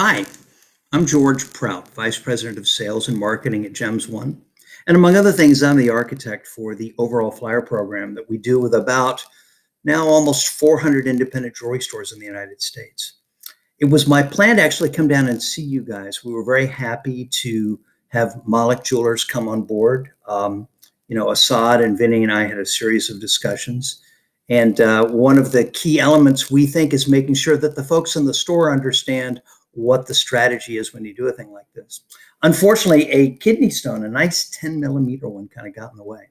Hi, I'm George Prout, Vice President of Sales and Marketing at Gems One. And among other things, I'm the architect for the overall flyer program that we do with about now almost 400 independent jewelry stores in the United States. It was my plan to actually come down and see you guys. We were very happy to have Malik Jewelers come on board. Assad and Vinny and I had a series of discussions. And one of the key elements we think is making sure that the folks in the store understand what the strategy is when you do a thing like this. Unfortunately, a kidney stone, a nice 10 millimeter one, kind of got in the way.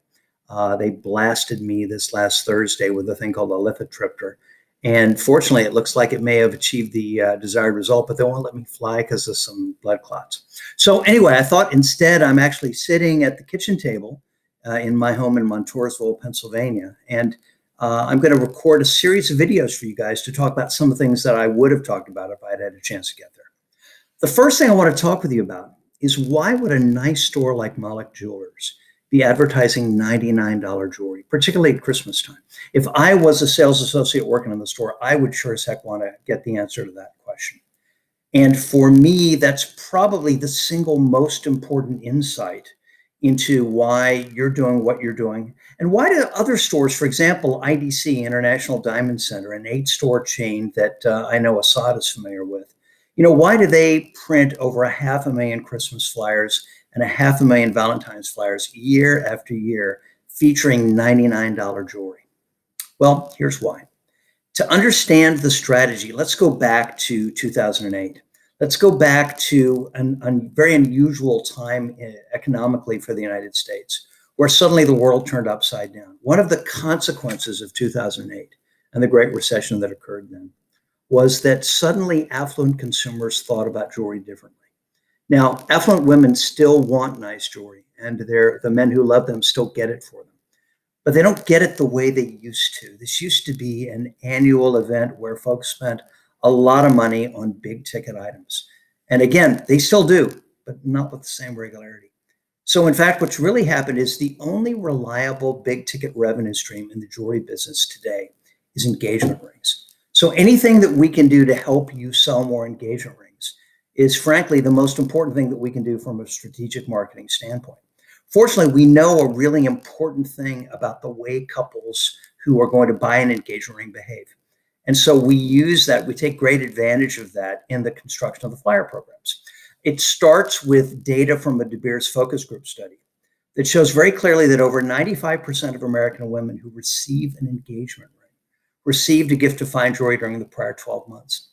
They blasted me this last Thursday with a thing called a lithotripter. And fortunately, it looks like it may have achieved the desired result, but they won't let me fly because of some blood clots. So anyway, I thought instead I'm actually sitting at the kitchen table in my home in Montoursville, Pennsylvania. And I'm going to record a series of videos for you guys to talk about some of the things that I would have talked about if I had had a chance to get there. The first thing I want to talk with you about is why would a nice store like Malik Jewelers be advertising $99 jewelry, particularly at Christmas time? If I was a sales associate working in the store, I would sure as heck want to get the answer to that question. And for me, that's probably the single most important insight into why you're doing what you're doing. And why do other stores, for example, IDC, International Diamond Center, an 8-store chain that I know Assad is familiar with, why do they print over 500,000 Christmas flyers and 500,000 Valentine's flyers year after year featuring $99 jewelry? Well, here's why. To understand the strategy, let's go back to 2008. Let's go back to a very unusual time economically for the United States, where suddenly the world turned upside down. One of the consequences of 2008 and the Great Recession that occurred then was that suddenly affluent consumers thought about jewelry differently. Now, affluent women still want nice jewelry, and the men who love them still get it for them. But they don't get it the way they used to. This used to be an annual event where folks spent a lot of money on big ticket items. And again, they still do, but not with the same regularity. So in fact, what's really happened is the only reliable big ticket revenue stream in the jewelry business today is engagement rings. So anything that we can do to help you sell more engagement rings is frankly the most important thing that we can do from a strategic marketing standpoint. Fortunately, we know a really important thing about the way couples who are going to buy an engagement ring behave. And so we use that, we take great advantage of that in the construction of the flyer programs. It starts with data from a De Beers focus group study that shows very clearly that over 95% of American women who receive an engagement ring received a gift of fine jewelry during the prior 12 months.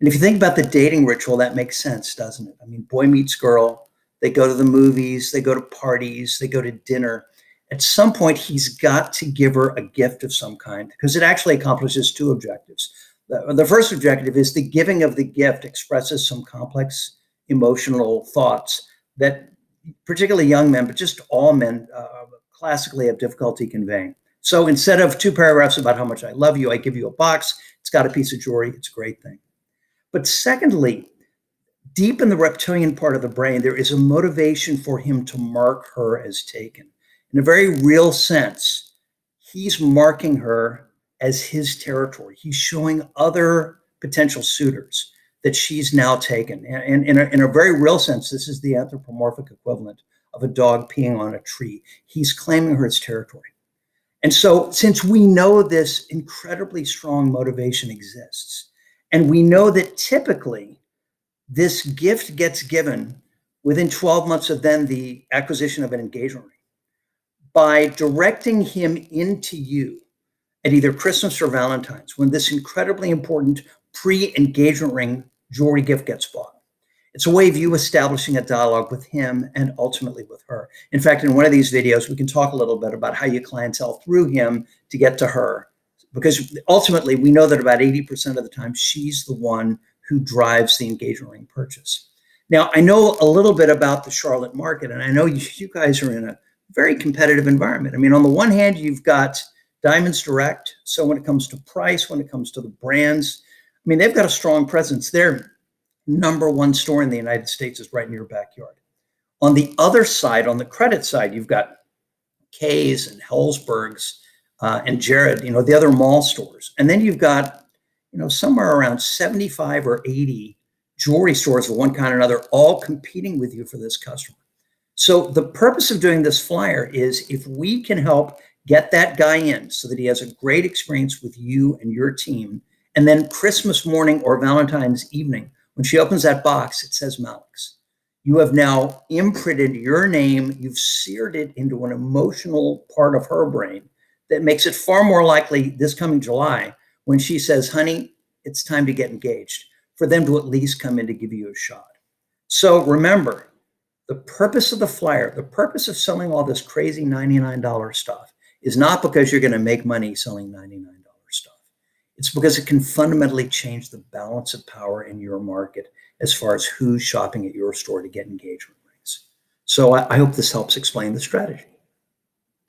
And if you think about the dating ritual, that makes sense, doesn't it? I mean, boy meets girl, they go to the movies, they go to parties, they go to dinner. At some point, he's got to give her a gift of some kind because it actually accomplishes two objectives. The first objective is the giving of the gift expresses some complex emotional thoughts that particularly young men, but just all men classically have difficulty conveying. So instead of 2 paragraphs about how much I love you, I give you a box. It's got a piece of jewelry. It's a great thing. But secondly, deep in the reptilian part of the brain, there is a motivation for him to mark her as taken. In a very real sense, he's marking her as his territory. He's showing other potential suitors that she's now taken. And in a very real sense, this is the anthropomorphic equivalent of a dog peeing on a tree. He's claiming her as territory. And so since we know this incredibly strong motivation exists, and we know that typically this gift gets given within 12 months of then the acquisition of an engagement ring, by directing him into you at either Christmas or Valentine's, when this incredibly important pre-engagement ring jewelry gift gets bought. It's a way of you establishing a dialogue with him and ultimately with her. In fact, in one of these videos, we can talk a little bit about how you clientele through him to get to her, because ultimately we know that about 80% of the time, she's the one who drives the engagement ring purchase. Now, I know a little bit about the Charlotte market, and I know you guys are in a very competitive environment. I mean, on the one hand, you've got Diamonds Direct. So when it comes to price, when it comes to the brands, I mean, they've got a strong presence. Their number one store in the United States is right in your backyard. On the other side, on the credit side, you've got Kay's and Helzberg's and Jared, the other mall stores. And then you've got, somewhere around 75 or 80 jewelry stores of one kind or another, all competing with you for this customer. So the purpose of doing this flyer is if we can help get that guy in so that he has a great experience with you and your team, and then Christmas morning or Valentine's evening, when she opens that box, it says Malix. You have now imprinted your name, you've seared it into an emotional part of her brain that makes it far more likely this coming July when she says, honey, it's time to get engaged, for them to at least come in to give you a shot. So remember, the purpose of the flyer, the purpose of selling all this crazy $99 stuff is not because you're going to make money selling $99 stuff. It's because it can fundamentally change the balance of power in your market as far as who's shopping at your store to get engagement rings. So I hope this helps explain the strategy.